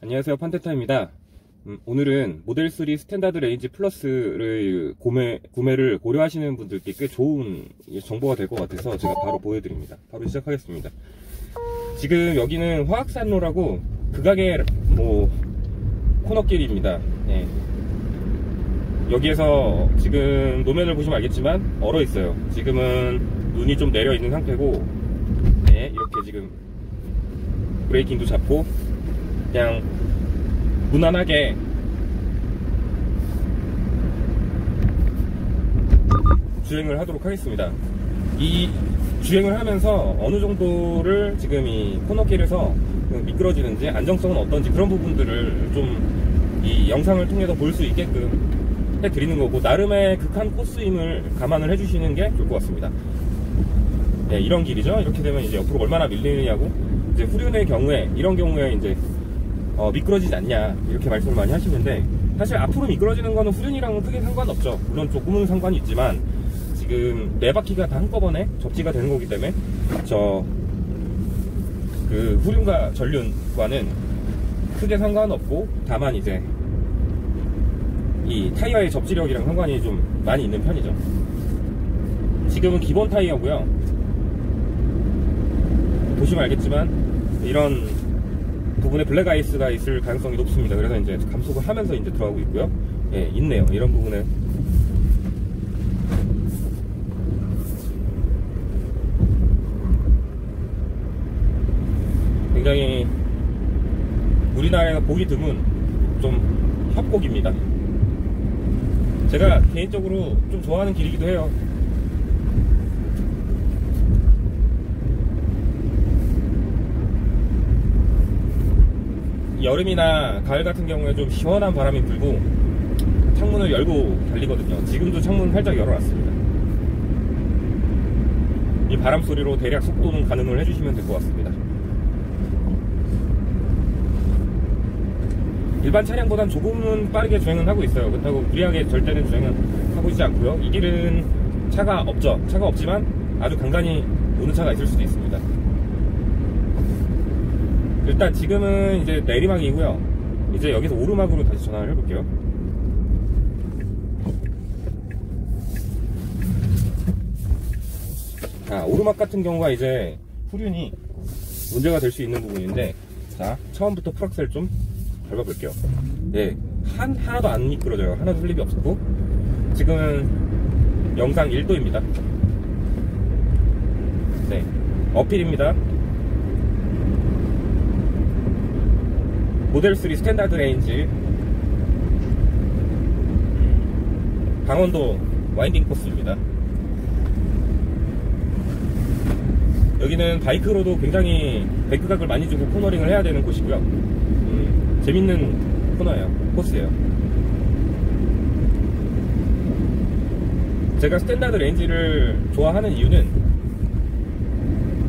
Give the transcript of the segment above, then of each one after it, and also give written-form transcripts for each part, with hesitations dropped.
안녕하세요, 판테타입니다. 오늘은 모델 3 스탠다드 레인지 플러스를 구매를 고려하시는 분들께 꽤 좋은 정보가 될 것 같아서 제가 바로 보여드립니다. 바로 시작하겠습니다. 지금 여기는 화학산로라고 극악의 코너길입니다. 네. 여기에서 지금 노면을 보시면 알겠지만 얼어 있어요. 지금은 눈이 좀 내려 있는 상태고, 네, 이렇게 지금 브레이킹도 잡고 그냥 무난하게 주행을 하도록 하겠습니다. 이 주행을 하면서 어느 정도를 지금 이 코너길에서 미끄러지는지 안정성은 어떤지 그런 부분들을 좀 이 영상을 통해서 볼 수 있게끔 해드리는 거고, 나름의 극한 코스임을 감안을 해주시는 게 좋을 것 같습니다. 네, 이런 길이죠. 이렇게 되면 이제 옆으로 얼마나 밀리느냐고, 이제 후륜의 경우에 이런 경우에 이제 미끄러지지 않냐 이렇게 말씀을 많이 하시는데, 사실 앞으로 미끄러지는 거는 후륜이랑은 크게 상관없죠. 물론 조금은 상관이 있지만 지금 네 바퀴가 다 한꺼번에 접지가 되는 거기 때문에 그 후륜과 전륜과는 크게 상관없고, 다만 이제 이 타이어의 접지력이랑 상관이 좀 많이 있는 편이죠. 지금은 기본 타이어고요. 보시면 알겠지만 이런 부분에 블랙 아이스가 있을 가능성이 높습니다. 그래서 이제 감속을 하면서 이제 들어가고 있고요. 예, 있네요. 이런 부분에 굉장히 우리나라에서 보기 드문 좀 협곡입니다. 제가 개인적으로 좀 좋아하는 길이기도 해요. 여름이나 가을 같은 경우에 좀 시원한 바람이 불고 창문을 열고 달리거든요. 지금도 창문 살짝 열어놨습니다. 이 바람 소리로 대략 속도는 가늠을 해주시면 될 것 같습니다. 일반 차량보단 조금은 빠르게 주행은 하고 있어요. 그렇다고 무리하게 절대는 주행은 하고 있지 않고요. 이 길은 차가 없죠. 차가 없지만 아주 간간히 오는 차가 있을 수도 있습니다. 일단 지금은 이제 내리막이고요. 이제 여기서 오르막으로 다시 전환을 해볼게요. 자, 오르막 같은 경우가 이제 후륜이 문제가 될 수 있는 부분인데, 자, 처음부터 풀악셀 좀 밟아볼게요. 네, 하나도 안 미끄러져요. 하나도 슬립이 없었고, 지금은 영상 1도입니다. 네, 어필입니다. 모델 3 스탠다드 레인지 강원도 와인딩 코스입니다. 여기는 바이크로도 굉장히 백크각을 많이 주고 코너링을 해야 되는 곳이고요. 재밌는 코스예요. 제가 스탠다드 레인지를 좋아하는 이유는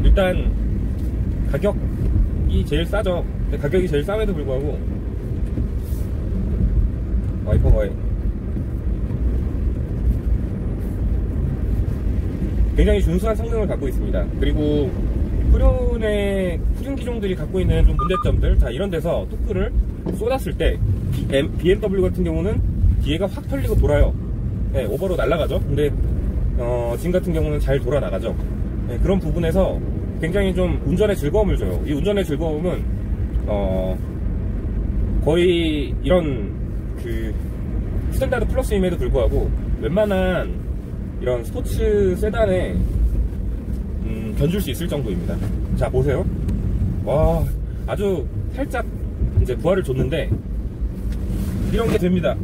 일단 가격이 제일 싸죠. 가격이 제일 쌈에도 불구하고 와이퍼가 굉장히 준수한 성능을 갖고 있습니다. 그리고 후륜 기종들이 갖고 있는 좀 문제점들, 자, 이런 데서 토크를 쏟았을 때 BMW 같은 경우는 뒤에가 확 털리고 돌아요. 네, 오버로 날아가죠. 근데 지금 같은 경우는 잘 돌아 나가죠. 네, 그런 부분에서 굉장히 좀 운전의 즐거움을 줘요. 이 운전의 즐거움은 거의 이런 그 스탠다드 플러스임에도 불구하고 웬만한 이런 스포츠 세단에 견줄 수 있을 정도입니다. 자, 보세요. 와, 아주 살짝 이제 부하를 줬는데 이런 게 됩니다.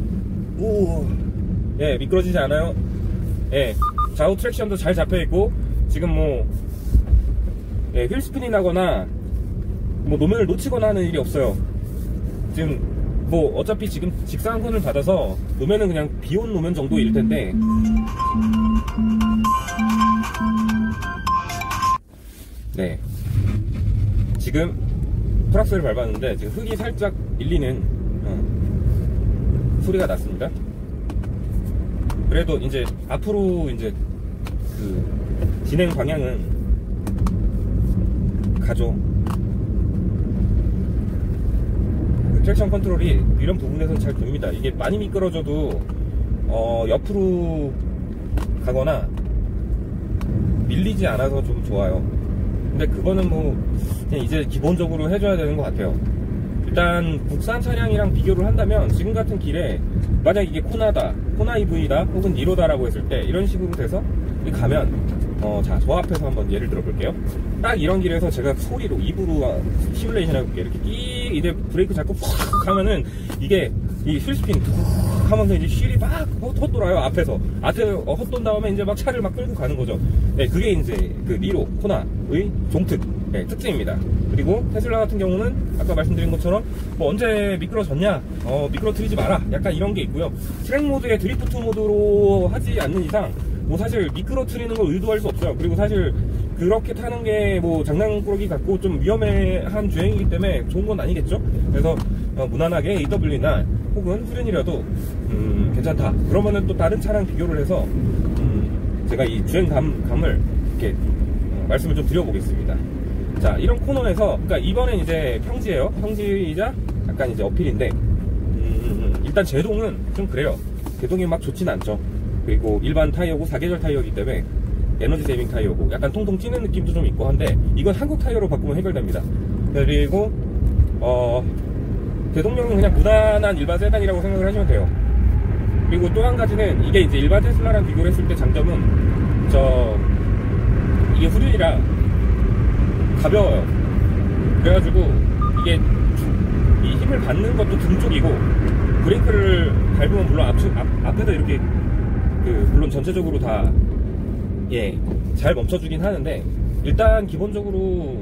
오, 예, 미끄러지지 않아요. 예, 좌우 트랙션도 잘 잡혀있고, 지금 예, 휠스핀이 나거나 노면을 놓치거나 하는 일이 없어요. 지금 어차피 지금 직사항선을 받아서 노면은 그냥 비온 노면 정도일 텐데, 네, 지금 풀악셀을 밟았는데 지금 흙이 살짝 밀리는 소리가 났습니다. 그래도 이제 앞으로 이제 그 진행 방향은 가죠. 트랙션 컨트롤이 이런 부분에서는 잘 됩니다. 이게 많이 미끄러져도 옆으로 가거나 밀리지 않아서 좀 좋아요. 근데 그거는 뭐 그냥 이제 기본적으로 해줘야 되는 것 같아요. 일단 국산 차량이랑 비교를 한다면 지금 같은 길에 만약 이게 코나다, 코나 EV다 혹은 니로다라고 했을 때 이런 식으로 돼서 가면 자, 저 앞에서 한번 예를 들어 볼게요. 딱 이런 길에서 제가 소리로 입으로 시뮬레이션 해볼게요. 이렇게 끼 이제 브레이크 잡고 팍 하면은 이게 이 휠스핀 툭 하면서 이제 휠이 막 헛돌아요. 앞에 헛돈 다음에 이제 막 차를 막 끌고 가는 거죠. 네, 그게 이제 그 니로 코나의 종특 특징입니다. 그리고 테슬라 같은 경우는 아까 말씀드린 것처럼 뭐 언제 미끄러졌냐, 미끄러뜨리지 마라, 약간 이런 게 있고요. 트랙 모드에 드리프트 모드로 하지 않는 이상 뭐 사실 미끄러뜨리는 걸 의도할 수 없어요. 그리고 사실 그렇게 타는 게 뭐 장난꾸러기 같고 좀 위험한 주행이기 때문에 좋은 건 아니겠죠. 그래서 무난하게 AW나 혹은 후륜이라도 괜찮다. 그러면은 또 다른 차랑 비교를 해서 제가 이 주행감을 이렇게 말씀을 좀 드려보겠습니다. 자, 이런 코너에서, 그러니까 이번엔 이제 평지예요. 평지이자 약간 이제 어필인데, 일단 제동은 좀 그래요. 제동이 막 좋진 않죠. 그리고 일반 타이어고 4계절 타이어이기 때문에 에너지 세이빙 타이어고 약간 통통 찌는 느낌도 좀 있고 한데, 이건 한국 타이어로 바꾸면 해결됩니다. 그리고 제동력은 그냥 무난한 일반 세단이라고 생각을 하시면 돼요. 그리고 또 한 가지는 이게 이제 일반 테슬라랑 비교를 했을 때 장점은 이게 후륜이라 가벼워요. 그래가지고 이게 이 힘을 받는 것도 등 쪽이고, 브레이크를 밟으면 물론 앞에서 이렇게 물론 전체적으로 다 잘 멈춰주긴 하는데, 일단 기본적으로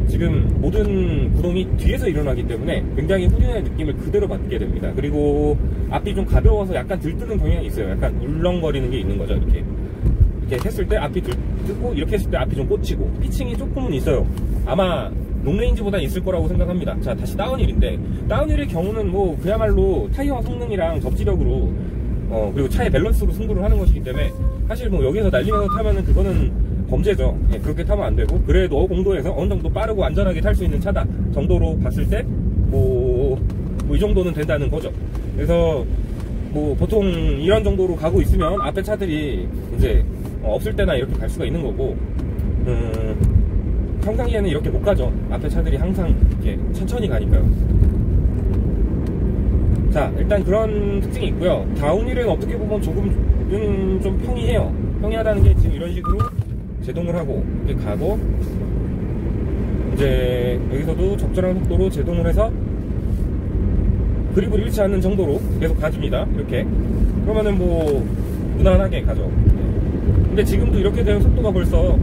지금 모든 구동이 뒤에서 일어나기 때문에 굉장히 후륜의 느낌을 그대로 받게 됩니다. 그리고 앞이 좀 가벼워서 약간 들뜨는 경향이 있어요. 약간 울렁거리는 게 있는 거죠. 이렇게 했을 때 앞이 들뜨고, 이렇게 했을 때 앞이 좀 꽂히고, 피칭이 조금은 있어요. 아마 롱레인지보다 있을 거라고 생각합니다. 자, 다시 다운힐인데, 다운힐의 경우는 뭐 그야말로 타이어 성능이랑 접지력으로 그리고 차의 밸런스로 승부를 하는 것이기 때문에 사실 뭐 여기서 날리면서 타면은 그거는 범죄죠. 그렇게 타면 안 되고, 그래도 공도에서 어느 정도 빠르고 안전하게 탈 수 있는 차다 정도로 봤을 때 뭐 이 정도는 된다는 거죠. 그래서 뭐 보통 이런 정도로 가고 있으면 앞에 차들이 이제 없을 때나 이렇게 갈 수가 있는 거고, 평상시에는 이렇게 못 가죠. 앞에 차들이 항상 이렇게 천천히 가니까요. 자, 일단 그런 특징이 있고요. 다운힐은 어떻게 보면 조금은 좀 평이해요. 평이하다는 게 지금 이런 식으로 제동을 하고 이렇게 가고, 이제 여기서도 적절한 속도로 제동을 해서 그립을 잃지 않는 정도로 계속 가줍니다. 이렇게. 그러면은 뭐 무난하게 가죠. 근데 지금도 이렇게 되는 속도가 벌써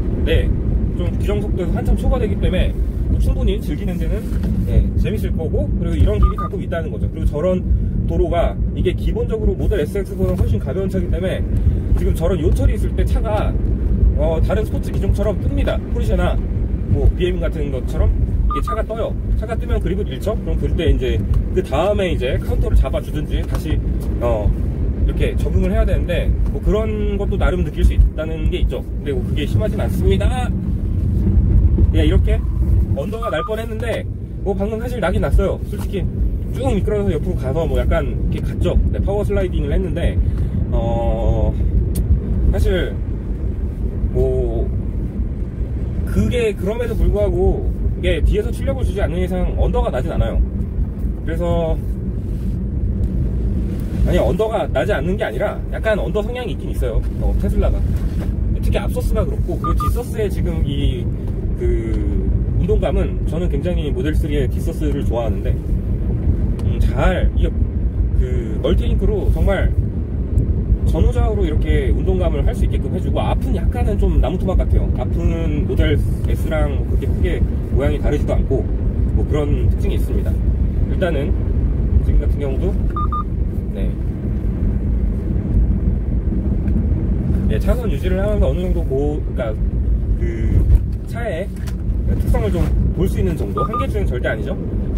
좀 규정 속도에서 한참 초과되기 때문에 충분히 즐기는 데는 재밌을 거고, 그리고 이런 길이 가끔 있다는 거죠. 그리고 저런 도로가 이게 기본적으로 모델 SX보다 훨씬 가벼운 차이기 때문에 지금 저런 요철이 있을 때 차가 다른 스포츠 기종처럼 뜹니다. 포르쉐나 뭐 BM 같은 것처럼 이게 차가 떠요. 차가 뜨면 그립을 잃죠. 그럼 그때 이제 그 다음에 이제 카운터를 잡아주든지 다시 이렇게 적응을 해야 되는데, 뭐 그런 것도 나름 느낄 수 있다는 게 있죠. 근데 뭐 그게 심하진 않습니다. 이렇게 언더가 날 뻔했는데 뭐 방금 사실 나긴 났어요. 솔직히 쭉 미끄러져서 옆으로 가서 뭐 약간 이렇게 갔죠. 파워 슬라이딩을 했는데 사실 뭐 그게 그럼에도 불구하고 이게 뒤에서 출력을 주지 않는 이상 언더가 나진 않아요. 그래서 아니, 언더가 나지 않는 게 아니라 약간 언더 성향이 있긴 있어요. 테슬라가 특히 앞서스가 그렇고, 그리고 뒷서스의 지금 운동감은 저는 굉장히 모델3의 뒷서스를 좋아하는데, 이게 멀티링크로 정말 전후좌우로 이렇게 운동감을 할 수 있게끔 해주고, 앞은 약간은 좀 나무토막 같아요. 앞은 모델 S랑 그렇게 크게 모양이 다르지도 않고 뭐 그런 특징이 있습니다. 일단은 지금 같은 경우도 차선 유지를 하면서 어느 정도 그러니까 그 차의 특성을 좀 볼 수 있는 정도, 한계 주행 절대 아니죠.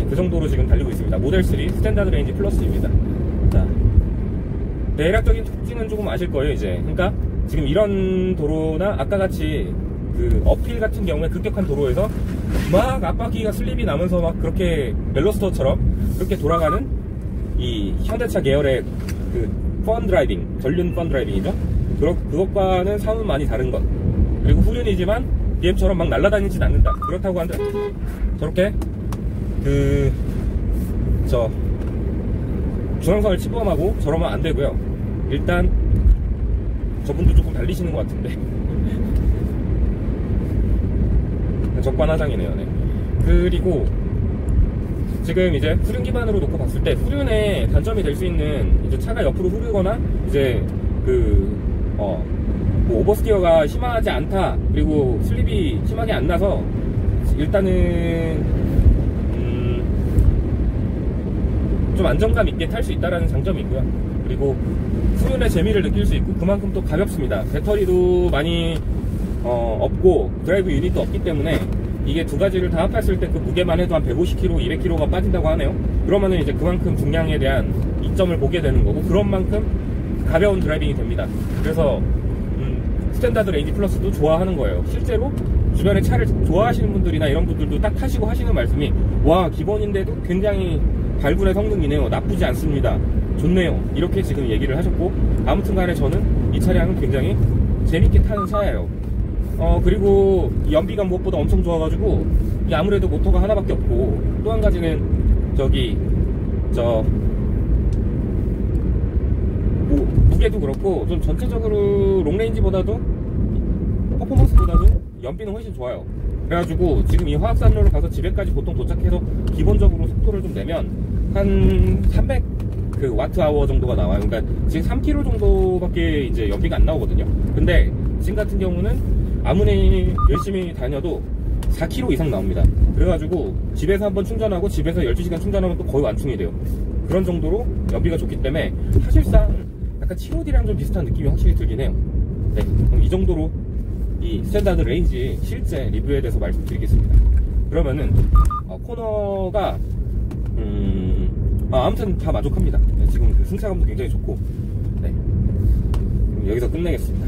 그 정도로 지금 달리고 있습니다. 모델 3 스탠다드 레인지 플러스입니다. 자, 대략적인 특징은 조금 아실 거예요, 이제. 그러니까 지금 이런 도로나 아까 같이 그 어필 같은 경우에 급격한 도로에서 막 앞바퀴가 슬립이 나면서 막 그렇게 멜로스터처럼 그렇게 돌아가는 이 현대차 계열의 그 펀드라이빙, 전륜 펀드라이빙이죠. 그것과는 사뭇 많이 다른 것. 그리고 후륜이지만 BM처럼 막 날아다니진 않는다. 그렇다고 한들 저렇게 중앙선을 침범하고 저러면 안 되고요. 일단 저분도 조금 달리시는 것 같은데 적반하장이네요. 네. 그리고 지금 이제 후륜 기반으로 놓고 봤을 때 후륜의 단점이 될 수 있는 이제 차가 옆으로 흐르거나 이제 뭐 오버스티어가 심하지 않다, 그리고 슬립이 심하게 안 나서 일단은 좀 안정감 있게 탈 수 있다라는 장점이 있고요. 그리고 후륜의 재미를 느낄 수 있고 그만큼 또 가볍습니다. 배터리도 많이 없고 드라이브 유닛도 없기 때문에 이게 두 가지를 다 합했을 때 그 무게만 해도 한 150kg, 200kg가 빠진다고 하네요. 그러면은 이제 그만큼 중량에 대한 이점을 보게 되는 거고, 그런 만큼 가벼운 드라이빙이 됩니다. 그래서 스탠다드 레인지 플러스도 좋아하는 거예요. 실제로 주변에 차를 좋아하시는 분들이나 이런 분들도 딱 타시고 하시는 말씀이, 와, 기본인데도 굉장히 발군의 성능이네요, 나쁘지 않습니다, 좋네요, 이렇게 지금 얘기를 하셨고, 아무튼 간에 저는 이 차량은 굉장히 재밌게 타는 차예요. 그리고 연비가 무엇보다 엄청 좋아가지고, 이게 아무래도 모터가 하나밖에 없고, 또 한 가지는 무게도 그렇고 좀 전체적으로 롱레인지보다도 퍼포먼스보다도 연비는 훨씬 좋아요. 그래가지고 지금 이 화학산로를 가서 집에까지 보통 도착해서 기본적으로 속도를 좀 내면 한 300 와트아워 정도가 나와요. 그러니까 지금 3km 정도밖에 이제 연비가 안 나오거든요. 근데 지금 같은 경우는 아무리 열심히 다녀도 4km 이상 나옵니다. 그래가지고 집에서 한번 충전하고 집에서 12시간 충전하면 또 거의 완충이 돼요. 그런 정도로 연비가 좋기 때문에 사실상 약간 7호D랑 좀 비슷한 느낌이 확실히 들긴 해요. 네, 그럼 이 정도로 이 스탠다드 레인지 실제 리뷰에 대해서 말씀드리겠습니다. 그러면은 코너가 아무튼 다 만족합니다. 네, 지금 그 승차감도 굉장히 좋고, 네, 여기서 끝내겠습니다.